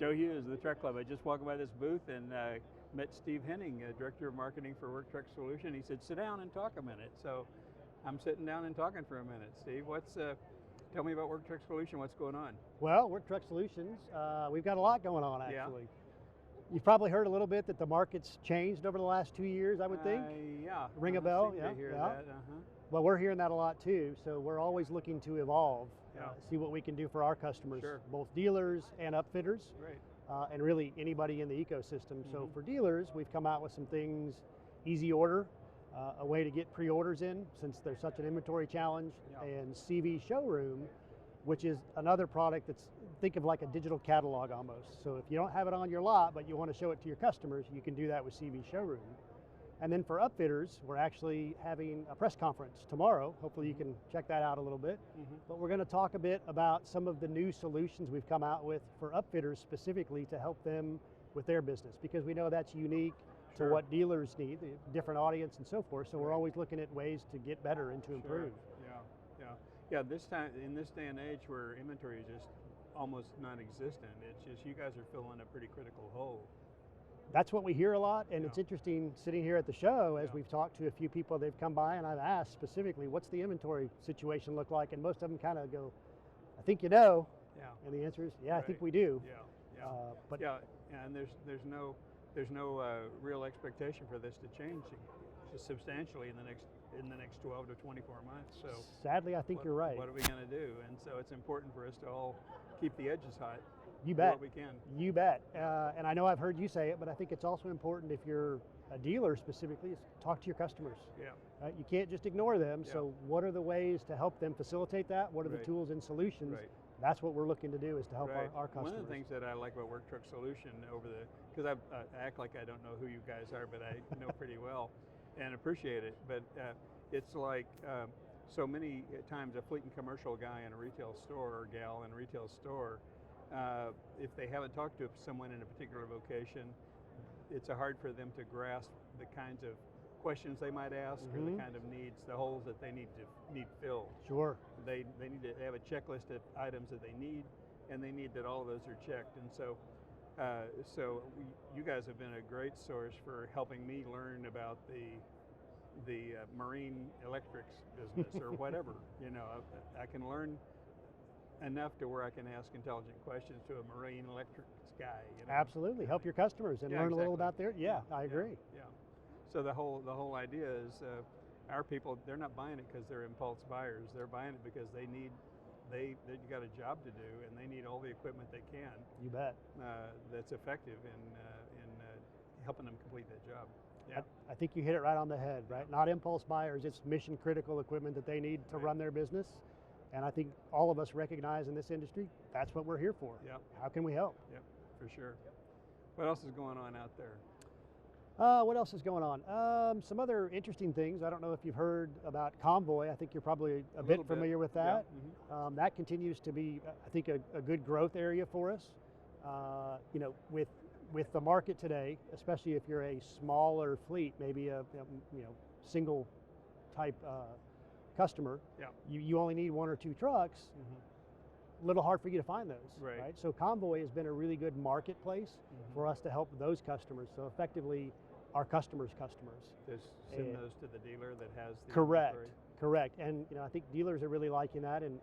Joe Hughes, the Truck Club. I just walked by this booth and met Steve Henning, Director of Marketing for Work Truck Solution. He said, sit down and talk a minute. So I'm sitting down and talking for a minute. Steve, tell me about Work Truck Solution. What's going on? Well, Work Truck Solutions, we've got a lot going on actually. Yeah. You've probably heard a little bit that the market's changed over the last 2 years, I would think. Yeah. Ring a bell? Yeah. Hear that. Well, we're hearing that a lot too, so we're always looking to evolve, Yeah. see what we can do for our customers, Sure. both dealers and upfitters, Great. and really anybody in the ecosystem. So for dealers, we've come out with some things, easy order, a way to get pre-orders in since there's such an inventory challenge, Yeah. and CV Showroom, which is another product that's, think of like a digital catalog almost. So if you don't have it on your lot, but you want to show it to your customers, you can do that with CV Showroom. And then for upfitters, we're actually having a press conference tomorrow. Hopefully you can check that out a little bit. But we're going to talk a bit about some of the new solutions we've come out with for upfitters specifically to help them with their business, because we know that's unique to what dealers need, the different audience and so forth. So we're always looking at ways to get better and to improve. Yeah. This time, in this day and age where inventory is just almost non-existent, it's just you guys are filling a pretty critical hole. That's what we hear a lot, and it's interesting sitting here at the show as Yeah. we've talked to a few people, they've come by and I've asked specifically, what's the inventory situation look like? And most of them kind of go, I think you know. Yeah. And the answer is, yeah, I think we do. And there's no real expectation for this to change substantially in the next 12 to 24 months. So sadly, I think you're right. What are we going to do? And so it's important for us to all keep the edges hot. You bet. What we can. You bet. And I know I've heard you say it, but I think it's also important if you're a dealer specifically, is talk to your customers. Yeah. You can't just ignore them. Yeah. So what are the ways to help them facilitate that? What are the tools and solutions? Right. That's what we're looking to do, is to help our customers. One of the things that I like about Work Truck Solution because I act like I don't know who you guys are, but I know pretty well and appreciate it. But it's like so many times a fleet and commercial guy in a retail store or gal in a retail store, if they haven't talked to someone in a particular vocation, it's hard for them to grasp the kinds of questions they might ask or the kind of needs, the holes that they need filled. Sure. They need to have a checklist of items that they need, and they need that all of those are checked. And so, you guys have been a great source for helping me learn about the marine electrics business or whatever. I can learn enough to where I can ask intelligent questions to a marine electrics guy. Absolutely, help your customers and learn a little about their. I agree. Yeah. So the whole idea is our people, they're not buying it because they're impulse buyers. They're buying it because they got a job to do, and they need all the equipment they can. You bet. That's effective in helping them complete that job. Yeah. I think you hit it right on the head, right? Not impulse buyers, it's mission critical equipment that they need to run their business. And I think all of us recognize in this industry, that's what we're here for. Yeah. How can we help? Yeah, for sure. What else is going on out there? What else is going on? Some other interesting things. I don't know if you've heard about Convoy. I think you're probably a bit familiar with that. Yeah. That continues to be, I think, a good growth area for us. With the market today, especially if you're a smaller fleet, maybe a single type customer, you only need one or two trucks. A little hard for you to find those, right? So Convoy has been a really good marketplace for us to help those customers. So effectively, our customers' customers. Just send those to the dealer that has the Correct. And I think dealers are really liking that, and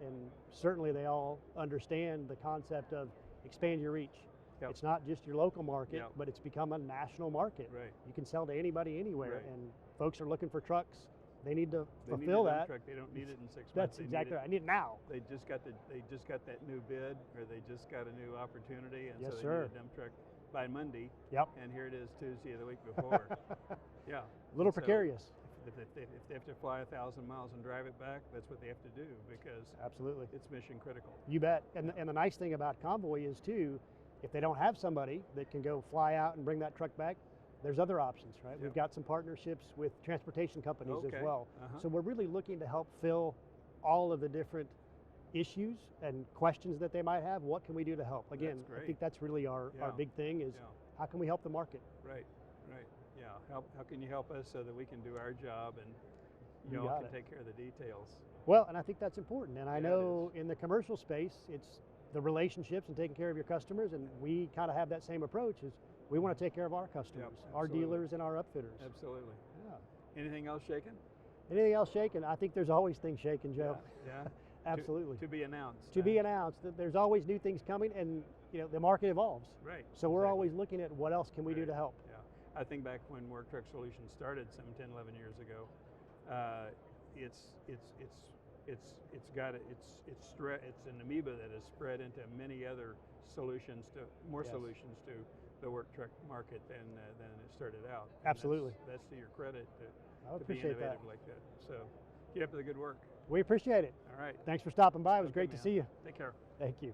certainly they all understand the concept of expand your reach. Yep. It's not just your local market, but it's become a national market. Right. You can sell to anybody anywhere, and folks are looking for trucks. They need to they fulfill need a that. truck. They don't need it in 6 months. That's exactly right. I need it now. They just got that new bid, or they just got a new opportunity, and yes, so they sir. need a dump truck by Monday. Yep. And here it is Tuesday of the week before. Yeah. A little precarious. If they have to fly 1,000 miles and drive it back, that's what they have to do, because absolutely it's mission critical. You bet. And the nice thing about Convoy is too, if they don't have somebody that can go fly out and bring that truck back, there's other options, right? Yep. We've got some partnerships with transportation companies as well. So we're really looking to help fill all of the different issues and questions that they might have. What can we do to help? Again, I think that's really our big thing is how can we help the market? Right. Yeah. How can you help us so that we can do our job and you all can take care of the details? Well, and I think that's important. And I know in the commercial space, it's the relationships and taking care of your customers, and we kind of have that same approach. Is we want to take care of our customers, our absolutely. dealers, and our upfitters. Absolutely. Yeah. Anything else shaking? Anything else shaking? I think there's always things shaking, Joe. Yeah. Absolutely. To be announced. To be announced. That there's always new things coming, and the market evolves. Right. So we're exactly. always looking at what else can we do to help. Yeah. I think back when Work Truck Solutions started some 10, 11 years ago, it's an amoeba that has spread into many other solutions more Yes. solutions to the work truck market than it started out. And Absolutely. That's to your credit I to be appreciate innovative that. like that. So keep up the good work. We appreciate it. All right. Thanks for stopping by. It was Okay, great to man. see you. Take care. Thank you.